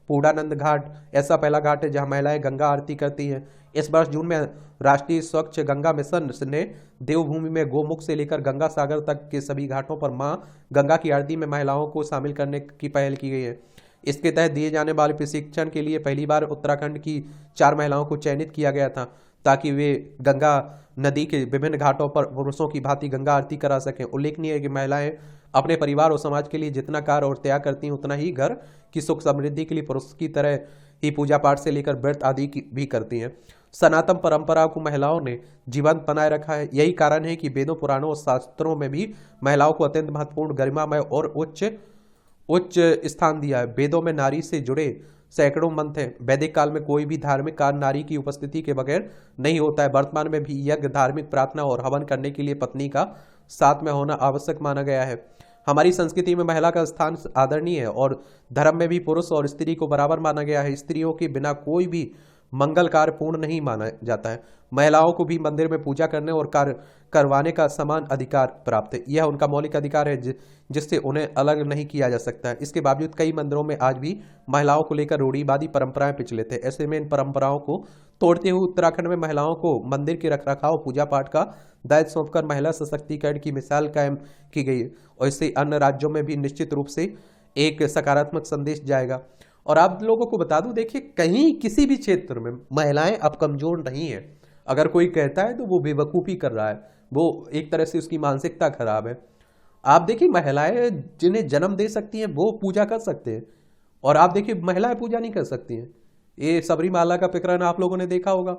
पूर्णानंद घाट ऐसा पहला घाट है जहां महिलाएं गंगा आरती करती हैं। इस वर्ष जून में राष्ट्रीय स्वच्छ गंगा मिशन ने देवभूमि में गोमुख से लेकर गंगा सागर तक के सभी घाटों पर मां गंगा की आरती में महिलाओं को शामिल करने की पहल की गई है। इसके तहत दिए जाने वाले प्रशिक्षण के लिए पहली बार उत्तराखंड की 4 महिलाओं को चयनित किया गया था, ताकि वे गंगा नदी के विभिन्न घाटों पर पुरुषों की भांति गंगा आरती करा सकें। उल्लेखनीय है कि महिलाएं अपने परिवार और समाज के लिए जितना कार्य और त्याग करती हैं, उतना ही घर की सुख समृद्धि के लिए पुरुष की तरह ही पूजा पाठ से लेकर व्रत आदि भी करती हैं। सनातन परंपरा को महिलाओं ने जीवंत बनाए रखा है। यही कारण है कि वेदों, पुराणों और शास्त्रों में भी महिलाओं को अत्यंत महत्वपूर्ण, गरिमामय और उच्च स्थान दिया है। वेदों में नारी से जुड़े सैकड़ों मंत्र हैं। वैदिक काल में कोई भी धार्मिक कार्य नारी की उपस्थिति के बगैर नहीं होता है। वर्तमान में भी यज्ञ, धार्मिक प्रार्थना और हवन करने के लिए पत्नी का साथ में होना आवश्यक माना गया है। हमारी संस्कृति में महिला का स्थान आदरणीय है और धर्म में भी पुरुष और स्त्री को बराबर माना गया है। स्त्रियों के बिना कोई भी मंगल कार्य पूर्ण नहीं माना जाता है। महिलाओं को भी मंदिर में पूजा करने और कार्य करवाने का समान अधिकार प्राप्त है। यह उनका मौलिक अधिकार है जिससे उन्हें अलग नहीं किया जा सकता है। इसके बावजूद कई मंदिरों में आज भी महिलाओं को लेकर रूढ़िवादी परंपराएं प्रचलित है। ऐसे में इन परंपराओं को तोड़ते हुए उत्तराखंड में महिलाओं को मंदिर के रखरखाव, पूजा पाठ का दायित्व सौंपकर महिला सशक्तिकरण की मिसाल कायम की गई है और इससे अन्य राज्यों में भी निश्चित रूप से एक सकारात्मक संदेश जाएगा। और आप लोगों को बता दूं, देखिए कहीं किसी भी क्षेत्र में महिलाएं अब कमजोर नहीं है। अगर कोई कहता है तो वो बेवकूफ़ी कर रहा है। वो एक तरह से उसकी मानसिकता खराब है। आप देखिए महिलाएं जिन्हें जन्म दे सकती हैं वो पूजा कर सकते हैं, और आप देखिए महिलाएं पूजा नहीं कर सकती हैं। ये सबरीमाला का प्रकरण आप लोगों ने देखा होगा।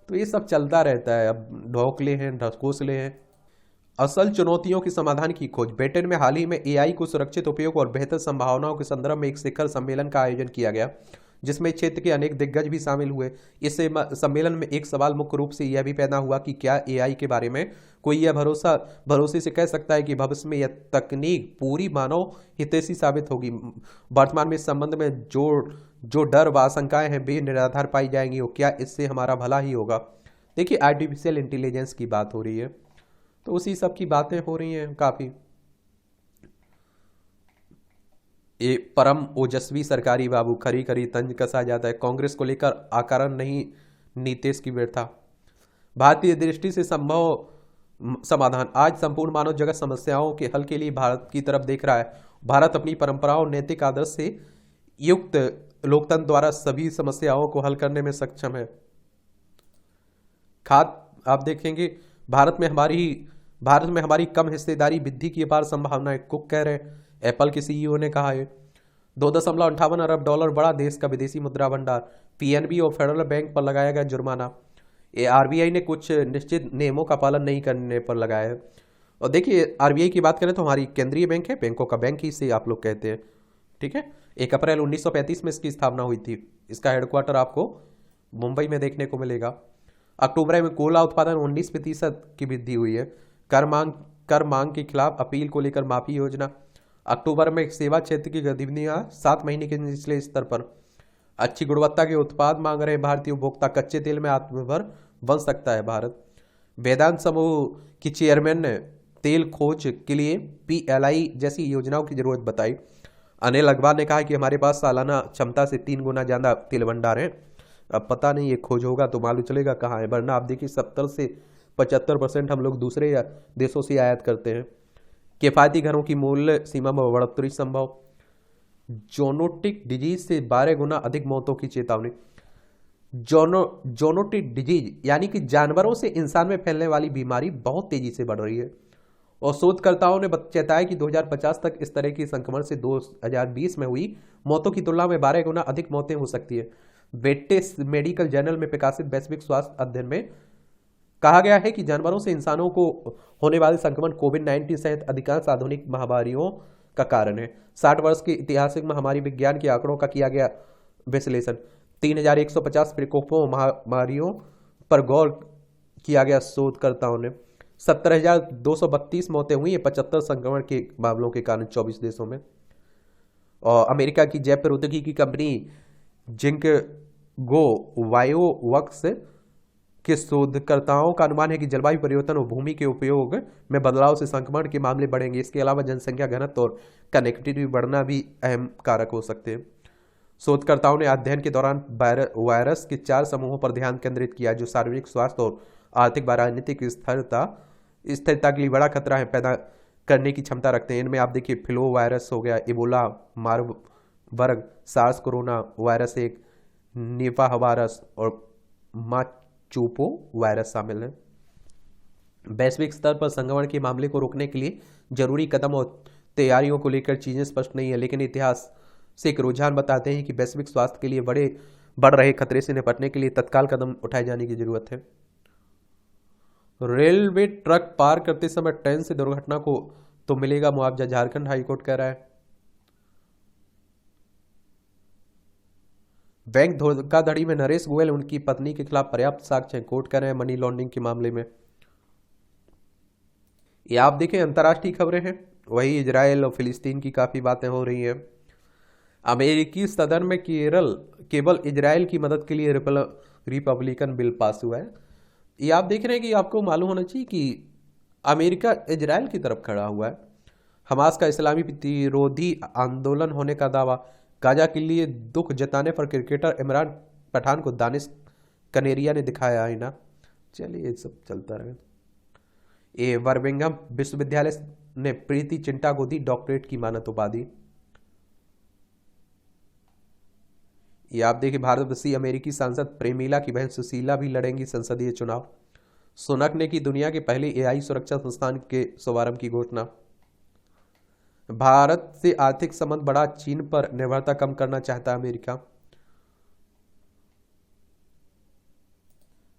तो ये सब चलता रहता है। अब ढोकले हैं, ढकोसले हैं। असल चुनौतियों के समाधान की खोज। ब्रिटेन में हाल ही में एआई को सुरक्षित उपयोग और बेहतर संभावनाओं के संदर्भ में एक शिखर सम्मेलन का आयोजन किया गया, जिसमें क्षेत्र के अनेक दिग्गज भी शामिल हुए। इस सम्मेलन में एक सवाल मुख्य रूप से यह भी पैदा हुआ कि क्या एआई के बारे में कोई यह भरोसे से कह सकता है कि भविष्य में यह तकनीक पूरी मानव हितैषी साबित होगी। वर्तमान में इस संबंध में जो जो डर व आशंकाएं हैं वे निराधार पाई जाएंगी, और क्या इससे हमारा भला ही होगा। देखिए आर्टिफिशियल इंटेलिजेंस की बात हो रही है, तो उसी सब की बातें हो रही हैं काफी। ये परम ओजस्वी सरकारी बाबू खरी खरी तंज कसा जाता है। कांग्रेस को लेकर आकरण नहीं, नीतीश की व्यर्था। भारतीय दृष्टि से संभव समाधान। आज संपूर्ण मानव जगत समस्याओं के हल के लिए भारत की तरफ देख रहा है। भारत अपनी परंपराओं नैतिक आदर्श से युक्त लोकतंत्र द्वारा सभी समस्याओं को हल करने में सक्षम है। खाद आप देखेंगे भारत में हमारी कम हिस्सेदारी वृद्धि की अपार संभावना है, कुक कह रहे हैं। एप्पल के सीईओ ने कहा है। 2.58 अरब डॉलर बढ़ा देश का विदेशी मुद्रा भंडार। पीएनबी और फेडरल बैंक पर लगाया गया जुर्माना। ये आरबीआई ने कुछ निश्चित नियमों का पालन नहीं करने पर लगाया है। और देखिए आरबीआई की बात करें तो हमारी केंद्रीय बैंक है, बैंकों का बैंक ही से आप लोग कहते हैं, ठीक है। 1 अप्रैल 1935 में इसकी स्थापना हुई थी। इसका हेडक्वार्टर आपको मुंबई में देखने को मिलेगा। अक्टूबर में कोयला उत्पादन 19% की वृद्धि हुई है। कर मांग के खिलाफ अपील को लेकर माफी योजना। अक्टूबर में सेवा क्षेत्र की गतिविधियां 7 महीने के निचले स्तर पर। अच्छी गुणवत्ता के उत्पाद मांग रहे भारतीय उपभोक्ता। कच्चे तेल में आत्मनिर्भर बन सकता है भारत। वेदांत समूह की चेयरमैन ने तेल खोज के लिए पीएलआई जैसी योजनाओं की जरूरत बताई। अनिल अग्रवाल ने कहा कि हमारे पास सालाना क्षमता से 3 गुना ज्यादा तेल भंडार है। अब पता नहीं ये खोज होगा तो मालूम चलेगा कहाँ है, वरना आप देखिए 70 से 75% हम लोग दूसरे देशों से आयात करते हैं। किफायती घरों की मूल्य सीमा में बढ़ोतरी संभव। जोनोटिक डिजीज से 12 गुना अधिक मौतों की चेतावनी। जोनोटिक डिजीज यानी कि जानवरों से इंसान में फैलने वाली बीमारी बहुत तेजी से बढ़ रही है, और शोधकर्ताओं ने चेताया कि 2050 तक इस तरह की संक्रमण से 2020 में हुई मौतों की तुलना में 12 गुना अधिक मौतें हो सकती है। ब्रिटिश मेडिकल जर्नल में प्रकाशित वैश्विक स्वास्थ्य अध्ययन में कहा गया है कि जानवरों से इंसानों को होने वाले संक्रमण कोविड-19 सहित अधिकांश आधुनिक महामारियों का कारण है। 60 वर्ष के ऐतिहासिक महामारी विज्ञान के आंकड़ों का किया गया विश्लेषण। 3150 प्रकोपों महामारियों पर गौर किया गया शोधकर्ताओं ने। 17,232 मौतें हुई है 75 संक्रमण के मामलों के कारण 24 देशों में। और अमेरिका की जैव प्रौद्योगिकी की कंपनी जिंक गो वायोवक्स के शोधकर्ताओं का अनुमान है कि जलवायु परिवर्तन और भूमि के उपयोग में बदलाव से संक्रमण के मामले बढ़ेंगे। इसके अलावा जनसंख्या घनत्व और कनेक्टिविटी बढ़ना भी अहम कारक हो सकते हैं। शोधकर्ताओं ने अध्ययन के दौरान वायरस के 4 समूहों पर ध्यान केंद्रित किया जो सार्वजनिक स्वास्थ्य और आर्थिक व राजनीतिक स्थिरता के लिए बड़ा खतरा है पैदा करने की क्षमता रखते हैं। इनमें आप देखिए फ्लो वायरस हो गया, Ebola, Marburg, SARS corona virus 1, Nipah virus और माचूपो वायरस शामिल है। वैश्विक स्तर पर संक्रमण के मामले को रोकने के लिए जरूरी कदम और तैयारियों को लेकर चीजें स्पष्ट नहीं है, लेकिन इतिहास से एक रुझान बताते हैं कि वैश्विक स्वास्थ्य के लिए बढ़ रहे खतरे से निपटने के लिए तत्काल कदम उठाए जाने की जरूरत है। रेलवे ट्रक पार करते समय ट्रेन से दुर्घटना को तो मिलेगा मुआवजा, झारखंड हाईकोर्ट कह रहा है। बैंक धोखाधड़ी में नरेश गोयल उनकी पत्नी के खिलाफ पर्याप्त साक्ष्य हैं, कोर्ट कह रहे हैं मनी लॉन्ड्रिंग के मामले में। ये आप देखें अंतर्राष्ट्रीय खबरें हैं, वही इजराइल और फिलिस्तीन की काफी बातें हो रही हैं। अमेरिकी सदन में केवल इजराइल की मदद के लिए रिपब्लिकन बिल पास हुआ है। ये आप देख रहे हैं कि आपको मालूम होना चाहिए कि अमेरिका इजराइल की तरफ खड़ा हुआ है। हमास का इस्लामी विरोधी आंदोलन होने का दावा। गाजा के लिए दुख जताने पर क्रिकेटर इमरान पठान को दानिश कनेरिया ने दिखाया आईना। चलिए ये सब चलता रहे। ये बर्मिंघम विश्वविद्यालय ने प्रीति चिंटा को दी डॉक्टरेट की मानद उपाधि। ये आप देखिए भारतवर्षीय अमेरिकी सांसद प्रेमिला की बहन सुशीला भी लड़ेंगी संसदीय चुनाव। सुनक ने की दुनिया के पहले एआई सुरक्षा संस्थान के शुभारंभ की घोषणा। भारत से आर्थिक संबंध बढ़ा, चीन पर निर्भरता कम करना चाहता है अमेरिका।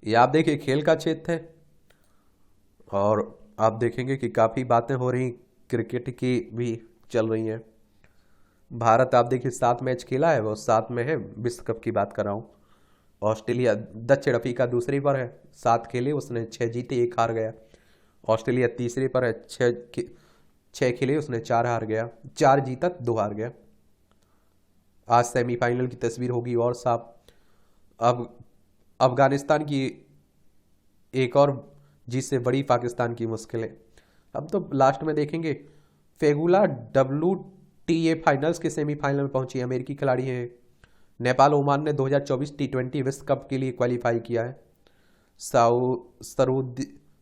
ये आप देखिए खेल का क्षेत्र है, और आप देखेंगे कि काफ़ी बातें हो रही, क्रिकेट की भी चल रही हैं। भारत आप देखिए 7 मैच खेला है, वो 7 में है, विश्व कप की बात कर रहा हूँ। ऑस्ट्रेलिया, दक्षिण अफ्रीका दूसरी पर है, 7 खेले उसने 6 जीते 1 हार गया। ऑस्ट्रेलिया तीसरे पर है, 6 खेले उसने 4 हार गया, 4 जीता 2 हार गया। आज सेमीफाइनल की तस्वीर होगी और साफ। अब अफगानिस्तान की एक और जीत से बड़ी पाकिस्तान की मुश्किलें। अब तो लास्ट में देखेंगे, फेगुला WTA फाइनल्स के सेमीफाइनल में पहुंची अमेरिकी खिलाड़ी हैं। नेपाल ओमान ने 2024 T20 विश्व कप के लिए क्वालिफाई किया है।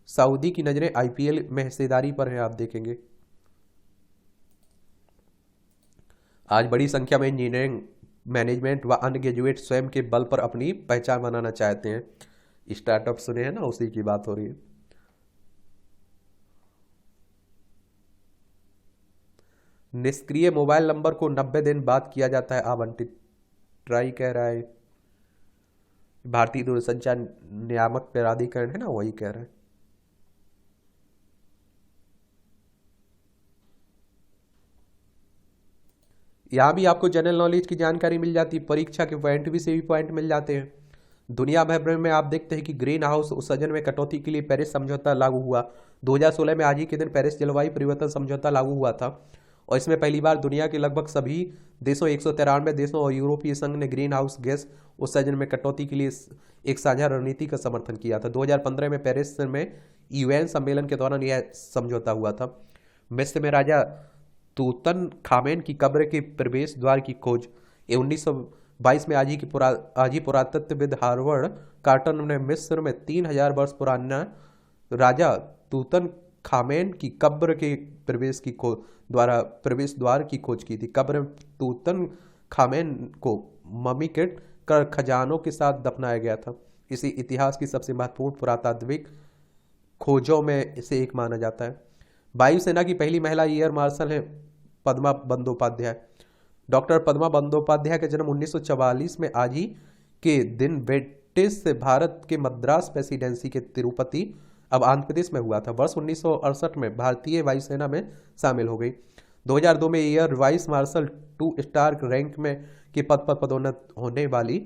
सऊदी की नज़रें IPL में हिस्सेदारी पर है, आप देखेंगे। आज बड़ी संख्या में इंजीनियरिंग, मैनेजमेंट व अन्य ग्रेजुएट स्वयं के बल पर अपनी पहचान बनाना चाहते हैं। स्टार्टअप सुने हैं ना, उसी की बात हो रही है। निष्क्रिय मोबाइल नंबर को 90 दिन बाद किया जाता है आवंटित, ट्राई कह रहा है। भारतीय दूरसंचार नियामक प्राधिकरण है ना, वही कह रहा है। यहाँ भी आपको जनरल नॉलेज की जानकारी मिल जाती है, परीक्षा के पॉइंट भी से भी पॉइंट मिल जाते हैं। दुनिया भर में आप देखते हैं कि ग्रीन हाउस उत्सर्जन में कटौती के लिए पेरिस समझौता लागू हुआ। 2016 में आज ही के दिन पेरिस जलवायु परिवर्तन समझौता लागू हुआ था, और इसमें पहली बार दुनिया के लगभग सभी देशों 193 देशों और यूरोपीय संघ ने ग्रीन हाउस गैस उत्सर्जन में कटौती के लिए एक साझा रणनीति का समर्थन किया था। 2015 में पेरिस में UN सम्मेलन के दौरान यह समझौता हुआ था। मिस्र में राजा तूतन खामेन की कब्र के प्रवेश द्वार की खोज। ये 1922 में आज ही पुरातत्वविद हार्वर्ड कार्टर ने मिस्र में 3000 वर्ष पुराना राजा तूतन खामेन की कब्र के प्रवेश द्वार की खोज की थी। कब्र में तूतन खामेन को ममीकृत कर खजानों के साथ दफनाया गया था। इसे इतिहास की सबसे महत्वपूर्ण पुरातात्विक खोजों में से एक माना जाता है। वायुसेना की पहली महिला एयर मार्शल है पद्मा बंदोपाध्याय। डॉक्टर पद्मा बंदोपाध्याय का जन्म 1944 में आज ही के दिन ब्रिटिश भारत के मद्रास प्रेसिडेंसी के तिरुपति, अब आंध्र प्रदेश में हुआ था। वर्ष 1968 में भारतीय वायुसेना में शामिल हो गई। 2002 में air vice marshal 2 star rank में के पद पर पदोन्नत होने वाली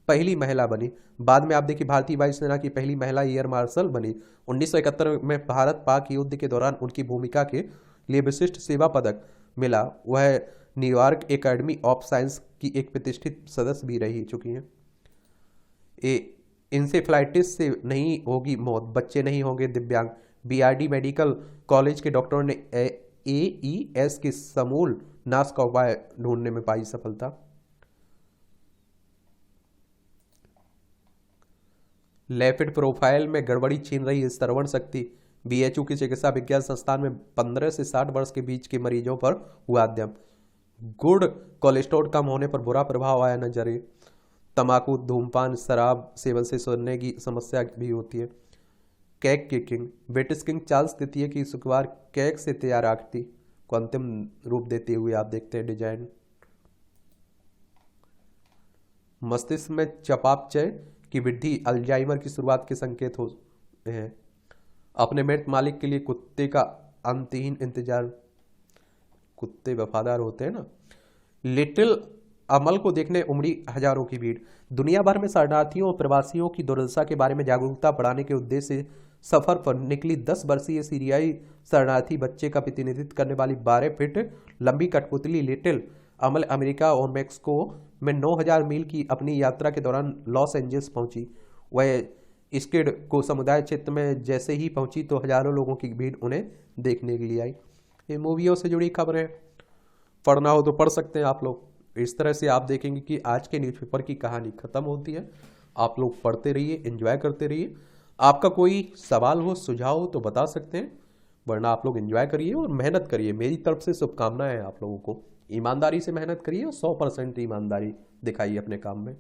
पहली महिला बनी। बाद में आप देखिए भारतीय वायुसेना की पहली महिला एयर मार्शल बनी। 1971 में भारत पाक युद्ध के दौरान उनकी भूमिका के लिए विशिष्ट सेवा पदक मिला। वह न्यूयॉर्क एकेडमी ऑफ साइंस की एक प्रतिष्ठित सदस्य भी रही चुकी हैं। इंसेफ्लाइटिस से नहीं होगी मौत, बच्चे नहीं होंगे दिव्यांग। BRD मेडिकल कॉलेज के डॉक्टरों ने AES के समूल नाश का उपाय ढूंढने में पाई सफलता। लैपिड प्रोफाइल में गड़बड़ी छीन रही है श्रवण शक्ति। BHU की चिकित्सा विज्ञान संस्थान में 15 से 60 वर्ष के बीच के मरीजों पर हुआ अध्ययन। गुड कोलेस्ट्रॉल कम होने पर बुरा प्रभाव आया नजरे। तंबाकू, धूमपान, शराब सेवन से सोने की समस्या भी होती है। केक की किंग, ब्रिटिश किंग चार्ल्स तृतीय की शुक्रवार केक से तैयार आकृति को अंतिम रूप देते हुए आप देखते हैं डिजाइन। मस्तिष्क में चयापचय की वृद्धि अल्जाइमर की शुरुआत के संकेत हो हैं। अपने मृत मालिक के लिए कुत्ते का अंतहीन इंतजार। कुत्ते वफादार होते हैं ना। लिटिल अमल को देखने उमड़ी हजारों की भीड़। दुनिया भर में शरणार्थियों और प्रवासियों की दुर्दशा के बारे में जागरूकता बढ़ाने के उद्देश्य से सफर पर निकली 10 वर्षीय सीरियाई शरणार्थी बच्चे का प्रतिनिधित्व करने वाली 12 फीट लंबी कठपुतली लिटिल अमल अमेरिका और मेक्सिको में 9000 मील की अपनी यात्रा के दौरान लॉस एंजल्स पहुंची। वह स्किड को समुदाय क्षेत्र में जैसे ही पहुंची तो हजारों लोगों की भीड़ उन्हें देखने के लिए आई। ये मूवियों से जुड़ी खबरें, पढ़ना हो तो पढ़ सकते हैं आप लोग। इस तरह से आप देखेंगे कि आज के न्यूज़पेपर की कहानी खत्म होती है। आप लोग पढ़ते रहिए, एंजॉय करते रहिए। आपका कोई सवाल हो, सुझाव हो तो बता सकते हैं, वरना आप लोग एंजॉय करिए और मेहनत करिए। मेरी तरफ से शुभकामनाएं हैं आप लोगों को। ईमानदारी से मेहनत करिए और 100% ईमानदारी दिखाइए अपने काम में।